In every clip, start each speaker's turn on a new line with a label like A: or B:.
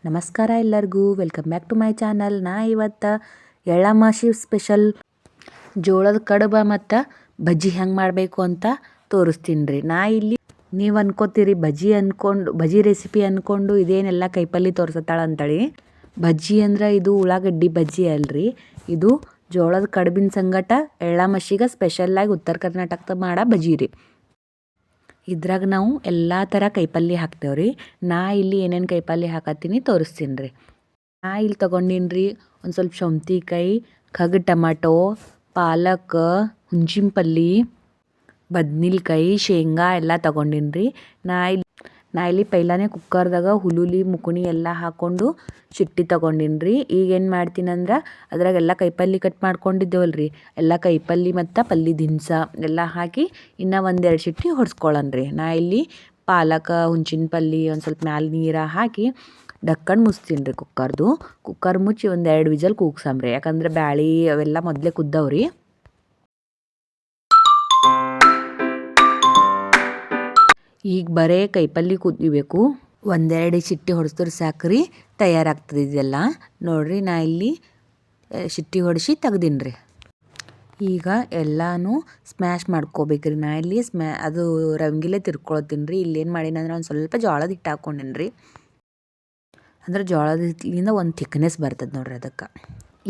A: ನಮಸ್ಕಾರ ಎಲ್ಲರಿಗೂ, welcome back to my channel. ನಾ ಇವತ್ತು ಎಳ್ಳಮಾಸಿ ಸ್ಪೆಷಲ್ ಜೋಳದ ಕಡುಬು ಮತ್ತು ಬಜ್ಜಿ ಹೆಂಗೆ ಮಾಡಬೇಕು ಅಂತ ತೋರಿಸ್ತೀನಿ ರೀ. ನಾ ಇಲ್ಲಿ ನೀವು ಅನ್ಕೋತೀರಿ ಬಜ್ಜಿ ರೆಸಿಪಿ ಅಂದ್ಕೊಂಡು ಇದೇನೆಲ್ಲ ಕೈಪಲ್ಲಿ ತೋರಿಸತ್ತಾಳ ಅಂತೇಳಿ. ಬಜ್ಜಿ ಅಂದ್ರೆ ಇದು ಉಳ್ಳಾಗಡ್ಡಿ ಬಜ್ಜಿ ಅಲ್ರಿ, ಇದು ಜೋಳದ ಕಡುಬಿನ ಸಂಗಟ ಎಳ್ಳಮಾಸಿಗೆ ಸ್ಪೆಷಲ್ಲಾಗಿ ಉತ್ತರ ಕರ್ನಾಟಕದ ಮಾಡೋ ಬಜ್ಜಿ ರೀ. ಇದ್ರಾಗ ನಾವು ಎಲ್ಲ ಥರ ಕೈಪಲ್ಯ ಹಾಕ್ತೇವೆ ರೀ. ನಾ ಇಲ್ಲಿ ಏನೇನು ಕೈಪಲ್ಯ ಹಾಕತ್ತೀನಿ ತೋರಿಸ್ತೀನಿ ರೀ. ನಾ ಇಲ್ಲಿ ತೊಗೊಂಡಿನಿ ರೀ ಒಂದು ಸ್ವಲ್ಪ ಸೌಂತಿಕಾಯಿ, ಖಗ್ ಟಮಾಟೋ, ಪಾಲಕ್, ಹುಂಚಿನ ಬದ್ನಿಲ್ಕಾಯಿ, ಶೇಂಗಾ ಎಲ್ಲ ತೊಗೊಂಡಿನಿ ರೀ. ನಾ ಇಲ್ಲಿ ಪೈಲಾನೆ ಕುಕ್ಕರ್ದಾಗ ಹುಳುಲಿ ಮುಕುಣಿ ಎಲ್ಲ ಹಾಕ್ಕೊಂಡು ಚಿಟ್ಟಿ ತೊಗೊಂಡಿನಿ ರೀ. ಈಗ ಏನು ಮಾಡ್ತೀನಂದ್ರೆ ಅದ್ರಾಗೆಲ್ಲ ಕೈಪಲ್ಯ ಕಟ್ ಮಾಡ್ಕೊಂಡಿದ್ದೇವಲ್ಲ ರೀ, ಎಲ್ಲ ಕೈಪಲ್ಯ ಮತ್ತು ಪಲ್ಯ ದಿನಸ ಎಲ್ಲ ಹಾಕಿ ಇನ್ನೂ ಒಂದೆರಡು ಚಿಟ್ಟಿ ಹೊಡ್ಸ್ಕೊಳ್ಳೋಣ ರೀ. ನಾ ಇಲ್ಲಿ ಪಾಲಕ, ಹುಂಚಿನ ಒಂದು ಸ್ವಲ್ಪ ಮ್ಯಾಲೆ ನೀರು ಹಾಕಿ ಡಕ್ಕಣ್ ಮುಚ್ತೀನಿ ರೀ ಕುಕ್ಕರ್ ಮುಚ್ಚಿ ಒಂದೆರಡು ವಿಜಲ್ ಕೂಗ್ಸಂಬ್ರಿ. ಯಾಕಂದ್ರೆ ಬ್ಯಾಳಿ ಅವೆಲ್ಲ ಮೊದಲೇ ಕುದ್ದವ್ರಿ. ಈಗ ಬರೇ ಕೈಪಲ್ಯ ಕುದಿಬೇಕು, ಒಂದೆರಡು ಚಿಟ್ಟಿ ಹೊಡೆಸಿದ್ರೆ ಸಾಕ್ರಿ, ತಯಾರಾಗ್ತದೆ ಇದೆಲ್ಲ. ನೋಡಿರಿ, ನಾ ಇಲ್ಲಿ ಚಿಟ್ಟಿ ಹೊಡಿಸಿ ತೆಗ್ದೀನಿ ರೀ. ಈಗ ಎಲ್ಲನೂ ಸ್ಮ್ಯಾಶ್ ಮಾಡ್ಕೋಬೇಕ್ರಿ. ನಾ ಇಲ್ಲಿ ಅದು ರಂಗಿಲೆ ತಿರ್ಕೊಳ್ತೀನಿ ರೀ. ಇಲ್ಲೇನು ಮಾಡೀನಿ ಅಂದ್ರೆ ಒಂದು ಸ್ವಲ್ಪ ಜೋಳದ ಹಿಟ್ಟು ಹಾಕ್ಕೊಂಡೇನಿ ರೀ. ಅಂದ್ರೆ ಜೋಳದ ಹಿಟ್ಟಿನಿಂದ ಒಂದು ಥಿಕ್ನೆಸ್ ಬರ್ತದೆ ನೋಡ್ರಿ ಅದಕ್ಕೆ.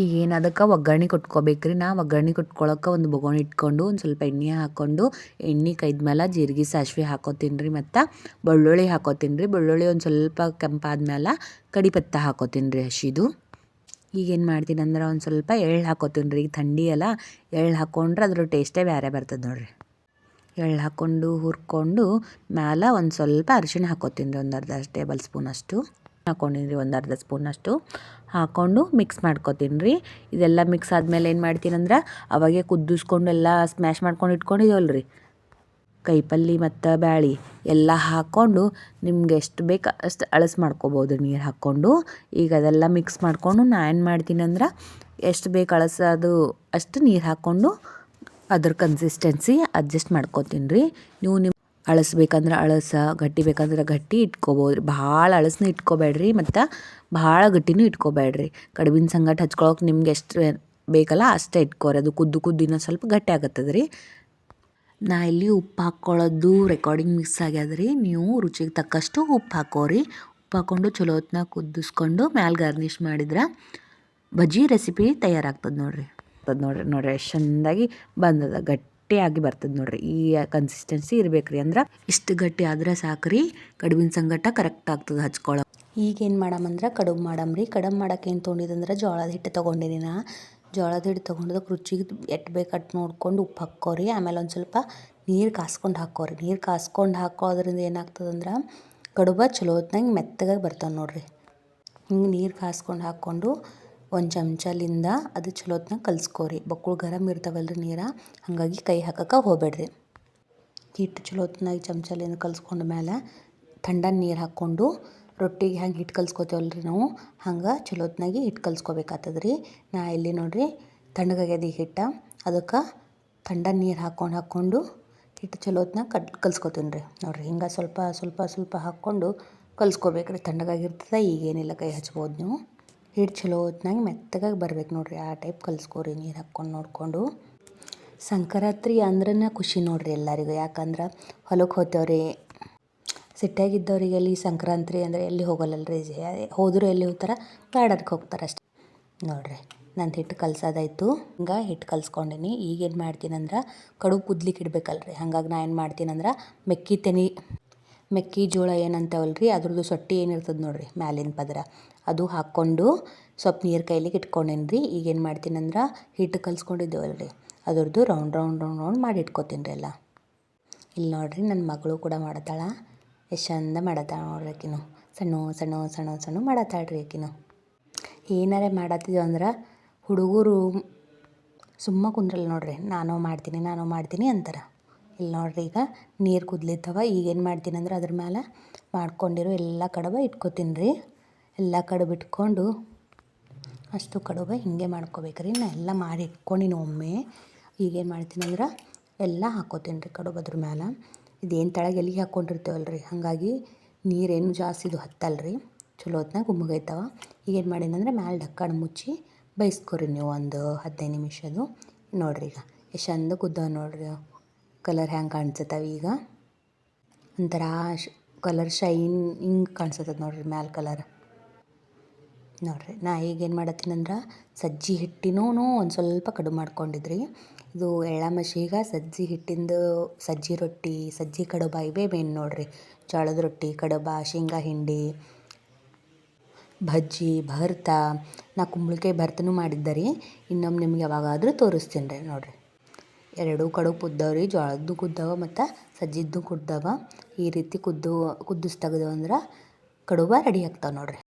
A: ಈಗ ಏನು ಅದಕ್ಕೆ ಒಗ್ಗರಣೆ ಕೊಟ್ಕೋಬೇಕ್ರಿ. ನಾ ಒಗ್ಗರಣೆ ಕೊಟ್ಕೊಳಕ್ಕೆ ಒಂದು ಬೊಗೋಣಿ ಇಟ್ಕೊಂಡು ಒಂದು ಸ್ವಲ್ಪ ಎಣ್ಣೆ ಹಾಕ್ಕೊಂಡು ಎಣ್ಣೆ ಕೈದ್ಮೇಲೆ ಜೀರಿಗೆ ಸಾಸಿವೆ ಹಾಕೋತೀನಿ ರೀ. ಮತ್ತು ಬೆಳ್ಳುಳ್ಳಿ ಹಾಕೋತೀನಿ ರೀ. ಬೆಳ್ಳುಳ್ಳಿ ಒಂದು ಸ್ವಲ್ಪ ಕೆಂಪಾದ್ಮೇಲೆ ಕಡಿಪತ್ತ ಹಾಕೋತೀನಿ ರೀ ಹಸಿದು. ಈಗೇನು ಮಾಡ್ತೀನಿ ಅಂದ್ರೆ ಒಂದು ಸ್ವಲ್ಪ ಎಳ್ಳು ಹಾಕೋತೀನಿ ರೀ. ಈಗ ಥಂಡಿ ಅಲ್ಲ, ಎಳ್ಳು ಹಾಕ್ಕೊಂಡ್ರೆ ಅದ್ರ ಟೇಸ್ಟೇ ಬೇರೆ ಬರ್ತದೆ ನೋಡಿರಿ. ಎಳ್ಳು ಹಾಕ್ಕೊಂಡು ಹುರ್ಕೊಂಡು ಮ್ಯಾಲೆ ಒಂದು ಸ್ವಲ್ಪ ಅರಿಶಿಣ ಹಾಕೋತೀನಿ ರೀ, ಒಂದು ಅರ್ಧ ಟೇಬಲ್ ಸ್ಪೂನಷ್ಟು ಹಾಕ್ಕೊಂಡಿನಿ ರೀ. ಒಂದು ಅರ್ಧ ಸ್ಪೂನಷ್ಟು ಹಾಕ್ಕೊಂಡು ಮಿಕ್ಸ್ ಮಾಡ್ಕೊತೀನಿ ರೀ. ಇದೆಲ್ಲ ಮಿಕ್ಸ್ ಆದಮೇಲೆ ಏನು ಮಾಡ್ತೀನಿ ಅಂದ್ರೆ ಅವಾಗೆ ಕುದಿಸ್ಕೊಂಡು ಎಲ್ಲ ಸ್ಮ್ಯಾಶ್ ಮಾಡ್ಕೊಂಡು ಇಟ್ಕೊಂಡಿದ್ದೀವಲ್ಲ ರೀ ಕೈಪಲ್ಯ ಮತ್ತು ಬ್ಯಾಳಿ ಎಲ್ಲ ಹಾಕ್ಕೊಂಡು ನಿಮ್ಗೆ ಎಷ್ಟು ಬೇಕು ಅಷ್ಟು ಅಳಸ್ ಮಾಡ್ಕೊಬೋದು ನೀರು ಹಾಕ್ಕೊಂಡು. ಈಗ ಅದೆಲ್ಲ ಮಿಕ್ಸ್ ಮಾಡಿಕೊಂಡು ನಾ ಏನು ಮಾಡ್ತೀನಿ ಅಂದ್ರೆ ಎಷ್ಟು ಬೇಕು ಅಳಸೋದು ಅಷ್ಟು ನೀರು ಹಾಕ್ಕೊಂಡು ಅದ್ರ ಕನ್ಸಿಸ್ಟೆನ್ಸಿ ಅಡ್ಜಸ್ಟ್ ಮಾಡ್ಕೊತೀನಿ ರೀ. ನೀವು ಅಳಸ್ಬೇಕಂದ್ರೆ ಗಟ್ಟಿ ಬೇಕಂದ್ರೆ ಗಟ್ಟಿ ಇಟ್ಕೊಬೋದು ರೀ. ಭಾಳ ಅಳಸ್ನೂ ಇಟ್ಕೊಬೇಡ್ರಿ ಮತ್ತು ಭಾಳ ಗಟ್ಟಿನೂ ಇಟ್ಕೊಬೇಡ್ರಿ. ಕಡುಬಿನ ಸಂಗಟ ಹಚ್ಕೊಳಕ್ಕೆ ನಿಮ್ಗೆ ಎಷ್ಟು ಬೇಕಲ್ಲ ಅಷ್ಟೇ ಇಟ್ಕೋರಿ. ಅದು ಕುದ್ದು ಇನ್ನೂ ಸ್ವಲ್ಪ ಗಟ್ಟಿ ಆಗತ್ತದ ರೀ. ನಾ ಇಲ್ಲಿ ಉಪ್ಪು ಹಾಕ್ಕೊಳ್ಳೋದು ರೆಕಾರ್ಡಿಂಗ್ ಮಿಕ್ಸ್ ಆಗ್ಯದ ರೀ. ನೀವು ರುಚಿಗೆ ತಕ್ಕಷ್ಟು ಉಪ್ಪು ಹಾಕೋರಿ. ಉಪ್ಪು ಹಾಕ್ಕೊಂಡು ಚಲೋ ಹೊತ್ನಾಗ ಕುದಿಸ್ಕೊಂಡು ಮ್ಯಾಲೆ ಗಾರ್ನಿಷ್ ಮಾಡಿದ್ರೆ ಬಜ್ಜಿ ರೆಸಿಪಿ ತಯಾರಾಗ್ತದೆ ನೋಡಿರಿ. ಎಷ್ಟು ಚೆಂದಾಗಿ ಬಂದದ, ಗಟ್ಟಿಯಾಗಿ ಬರ್ತದೆ ನೋಡಿರಿ. ಈ ಕನ್ಸಿಸ್ಟೆನ್ಸಿ ಇರ್ಬೇಕು ರೀ. ಅಂದ್ರೆ ಇಷ್ಟು ಗಟ್ಟಿ ಆದ್ರೆ ಸಾಕ್ರಿ, ಕಡುಬಿನ ಸಂಗಟ ಕರೆಕ್ಟ್ ಆಗ್ತದೆ ಹಚ್ಕೊಳ್ಳೋ. ಈಗೇನು ಮಾಡಮಂದ್ರೆ ಕಡುಬು ಮಾಡಮ್ರಿ. ಕಡುಬು ಮಾಡೋಕೆ ಏನು ತೊಗೊಂಡಿದ್ದಂದ್ರೆ ಜೋಳದ ಹಿಟ್ಟು ತೊಗೊಂಡಿನಿ. ಜೋಳದ ಹಿಟ್ಟು ತೊಗೊಂಡದಕ್ಕೆ ರುಚಿಗೆ ಎಷ್ಟು ಬೇಕು ಅಷ್ಟು ನೋಡ್ಕೊಂಡು ಉಪ್ಪು ಹಾಕ್ಕೋರಿ. ಆಮೇಲೆ ಒಂದು ಸ್ವಲ್ಪ ನೀರು ಕಾಸ್ಕೊಂಡು ಹಾಕ್ಕೋರಿ. ನೀರು ಕಾಸ್ಕೊಂಡು ಹಾಕೋದ್ರಿಂದ ಏನಾಗ್ತದಂದ್ರೆ ಕಡುಬು ಚಲೋ ಹೊತ್ನಾಗ ಮೆತ್ತಗಾಗಿ ಬರ್ತವೆ ನೋಡಿರಿ. ಹಿಂಗೆ ನೀರು ಕಾಸ್ಕೊಂಡು ಹಾಕ್ಕೊಂಡು ಒಂದು ಚಮಚಲಿಂದ ಅದು ಚಲೋ ಹೊತ್ನಾಗ ಕಲಿಸ್ಕೋರಿ. ಬಕ್ಕುಳು ಗರಮ್ ಇರ್ತಾವಲ್ಲ ರೀ ನೀರು, ಹಾಗಾಗಿ ಕೈ ಹಾಕಕ್ಕೆ ಹೋಗಬೇಡ್ರಿ. ಹಿಟ್ಟು ಚಲೋ ಹೊತ್ನಾಗ ಚಮಚಲಿಂದ ಕಲಿಸ್ಕೊಂಡ ಮೇಲೆ ಥಂಡನ ನೀರು ಹಾಕ್ಕೊಂಡು ರೊಟ್ಟಿಗೆ ಹೆಂಗೆ ಹಿಟ್ಟು ಕಲಿಸ್ಕೋತೇವಲ್ಲ ರೀ ನಾವು, ಹಂಗೆ ಚಲೋ ಹೊತ್ನಾಗಿ ಹಿಟ್ಟು ಕಲಿಸ್ಕೋಬೇಕಾಗ್ತದೆ ರೀ. ನಾ ಇಲ್ಲಿ ನೋಡಿರಿ ತಣ್ಣಗಾಗ್ಯದ ಈ ಹಿಟ್ಟು, ಅದಕ್ಕೆ ಥಂಡನ ನೀರು ಹಾಕ್ಕೊಂಡು ಹಿಟ್ಟು ಚಲೋ ಹೊತ್ನಾಗ ಕಲಿಸ್ಕೋತೀನಿ ರೀ. ನೋಡಿರಿ ಹಿಂಗೆ ಸ್ವಲ್ಪ ಹಾಕ್ಕೊಂಡು ಕಲಿಸ್ಕೋಬೇಕ್ರಿ. ತಣ್ಣಗಾಗಿರ್ತದೆ, ಈಗೇನಿಲ್ಲ ಕೈ ಹಚ್ಬೋದು ನೀವು. ಹಿಟ್ಟು ಚಲೋ ಹೊತ್ನಾಗ ಮೆತ್ತಗಾಗಿ ಬರ್ಬೇಕು ನೋಡಿರಿ, ಆ ಟೈಪ್ ಕಲಿಸ್ಕೋರಿ ನೀರು ಹಾಕ್ಕೊಂಡು ನೋಡಿಕೊಂಡು. ಸಂಕ್ರಾಂತಿ ಅಂದ್ರೇ ಖುಷಿ ನೋಡಿರಿ ಎಲ್ಲರಿಗೂ. ಯಾಕಂದ್ರೆ ಹೊಲಕ್ಕೆ ಹೋಗ್ತೇವ್ರಿ. ಸಿಟ್ಟಾಗಿದ್ದವ್ರಿಗೆ ಎಲ್ಲಿ ಸಂಕ್ರಾಂತಿ ಅಂದರೆ ಎಲ್ಲಿ ಹೋಗಲ್ಲಲ್ರಿ. ಹೋದರೂ ಎಲ್ಲಿ ಹೋಗ್ತಾರೆ, ಗಾರ್ಡನ್ಗೆ ಹೋಗ್ತಾರೆ ಅಷ್ಟೇ ನೋಡಿರಿ. ನಂದು ಹಿಟ್ಟು ಕಲ್ಸೋದಾಯ್ತು. ಹಿಂಗೆ ಹಿಟ್ಟು ಕಲ್ಸ್ಕೊಂಡಿನಿ. ಈಗೇನು ಮಾಡ್ತೀನಿ ಅಂದ್ರೆ ಕಡುಬು ಕುದ್ಲಿಕ್ಕೆ ಇಡ್ಬೇಕಲ್ರಿ. ಹಾಗಾಗಿ ನಾ ಏನು ಮಾಡ್ತೀನಿ ಅಂದ್ರೆ ಮೆಕ್ಕೆಜೋಳ ಏನಂತೇವಲ್ಲ ರೀ, ಅದ್ರದ್ದು ಸೊಟ್ಟಿ ಏನಿರ್ತದೆ ನೋಡಿರಿ ಮ್ಯಾಲಿನ ಪದರ, ಅದು ಹಾಕ್ಕೊಂಡು ಸ್ವಲ್ಪ ನೀರು ಕೈಲಿಗೆ ಇಟ್ಕೊಂಡೇನಿ ರೀ. ಈಗೇನು ಮಾಡ್ತೀನಿ ಅಂದ್ರೆ ಹಿಟ್ಟು ಕಲ್ಸ್ಕೊಂಡಿದ್ದೇವಲ್ಲ ರೀ, ಅದ್ರದ್ದು ರೌಂಡ್ ಮಾಡಿ ಇಟ್ಕೊತೀನಿ ರೀ ಎಲ್ಲ. ಇಲ್ಲಿ ನೋಡಿರಿ ನನ್ನ ಮಗಳು ಕೂಡ ಮಾಡತ್ತಾಳ. ಎಷ್ಟು ಚಂದ ಮಾಡತ್ತಾಳ ನೋಡ್ರಿ ಆಕಿನು. ಸಣ್ಣ ಮಾಡತ್ತಾಳ್ರಿ ಆಕಿನು. ಏನಾರೇ ಮಾಡತ್ತಿದ್ದೇವೆ ಅಂದ್ರೆ ಹುಡುಗರು ಸುಮ್ಮ ಕುಂದ್ರಲ್ಲ ನೋಡಿರಿ, ನಾನು ಮಾಡ್ತೀನಿ ಅಂತಾರೆ. ಇಲ್ಲಿ ನೋಡಿರಿ ಈಗ ನೀರು ಕುದ್ಲಿತ್ತವ. ಈಗೇನು ಮಾಡ್ತೀನಿ ಅಂದ್ರೆ ಅದ್ರ ಮೇಲೆ ಮಾಡ್ಕೊಂಡಿರೋ ಎಲ್ಲ ಕಡುಬು ಇಟ್ಕೊತೀನಿ ರೀ. ಎಲ್ಲ ಕಡುಬು ಇಟ್ಕೊಂಡು ಅಷ್ಟು ಕಡುಬು ಹಿಂಗೆ ಮಾಡ್ಕೋಬೇಕ್ರಿ. ನಾ ಎಲ್ಲ ಮಾಡಿ ಇಟ್ಕೊಂಡಿನಿ ಒಮ್ಮೆ. ಈಗೇನು ಮಾಡ್ತೀನಿ ಅಂದ್ರೆ ಎಲ್ಲ ಹಾಕ್ಕೋತೀನಿ ರೀ ಕಡುಬು ಅದ್ರ ಮೇಲೆ. ಇದೇನು ತೆಳಗೆ ಎಲ್ಲಿಗೆ ಹಾಕ್ಕೊಂಡಿರ್ತೇವಲ್ಲ ರೀ, ಹಾಗಾಗಿ ನೀರೇನು ಜಾಸ್ತಿ ಇದು ಹತ್ತಲ್ಲ ರೀ. ಚಲೋ ಹೊತ್ನಾಗ ಗುಮ್ಮಗೈತವ. ಈಗೇನು ಮಾಡೀನಂದ್ರೆ ಮ್ಯಾಲೆ ಢಕ್ಕಣ ಮುಚ್ಚಿ ಬೇಯಿಸ್ಕೊರಿ ನೀವು ಒಂದು 15 ನಿಮಿಷದು. ನೋಡಿರಿ ಈಗ ಎಷ್ಟು ಚಂದ ಕುದ್ದಾವ ನೋಡಿರಿ. ಕಲರ್ ಹ್ಯಾಂಗೆ ಕಾಣಿಸ್ತವೆ ಈಗ, ಒಂಥರ ಕಲರ್ ಶೈನ್ ಹಿಂಗೆ ಕಾಣಿಸ್ತದೆ ನೋಡಿರಿ ಮ್ಯಾಲೆ ಕಲರ್. ನೋಡಿರಿ ನಾ ಈಗೇನು ಮಾಡತ್ತೀನಂದ್ರೆ ಸಜ್ಜಿ ಹಿಟ್ಟಿನೂ ಒಂದು ಸ್ವಲ್ಪ ಕಡುಬು ಮಾಡ್ಕೊಂಡಿದ್ರಿ. ಇದು ಎಳ್ಳ ಮಶಿಗೆ ಸಜ್ಜಿ ಹಿಟ್ಟಿಂದು ಸಜ್ಜಿ ರೊಟ್ಟಿ, ಸಜ್ಜಿ ಕಡುಬು ಇವೇ ಮೇನ್ ನೋಡಿರಿ. ಜೋಳದ ರೊಟ್ಟಿ, ಕಡುಬು, ಶೇಂಗಾ ಹಿಂಡಿ, ಬಜ್ಜಿ, ಭರ್ತ. ನಾ ಕುಂಬಳಕಾಯಿ ಭರ್ತನೂ ಮಾಡಿದ್ದೆ ರೀ. ಇನ್ನೊಮ್ಮೆ ನಿಮ್ಗೆ ಯಾವಾಗಾದರೂ ತೋರಿಸ್ತೀನಿ ರೀ. ನೋಡಿರಿ ಎರಡೂ ಕಡುಬು ಕುದ್ದವ್ರಿ, ಜೋಳದ್ದು ಕುದ್ದವ ಮತ್ತು ಸಜ್ಜಿದ್ದು ಕುದ್ದವ. ಈ ರೀತಿ ಕುದಿಸಿ ತೆಗ್ದೇವಂದ್ರೆ ಕಡುಬು ರೆಡಿ ಆಗ್ತಾವೆ ನೋಡಿರಿ.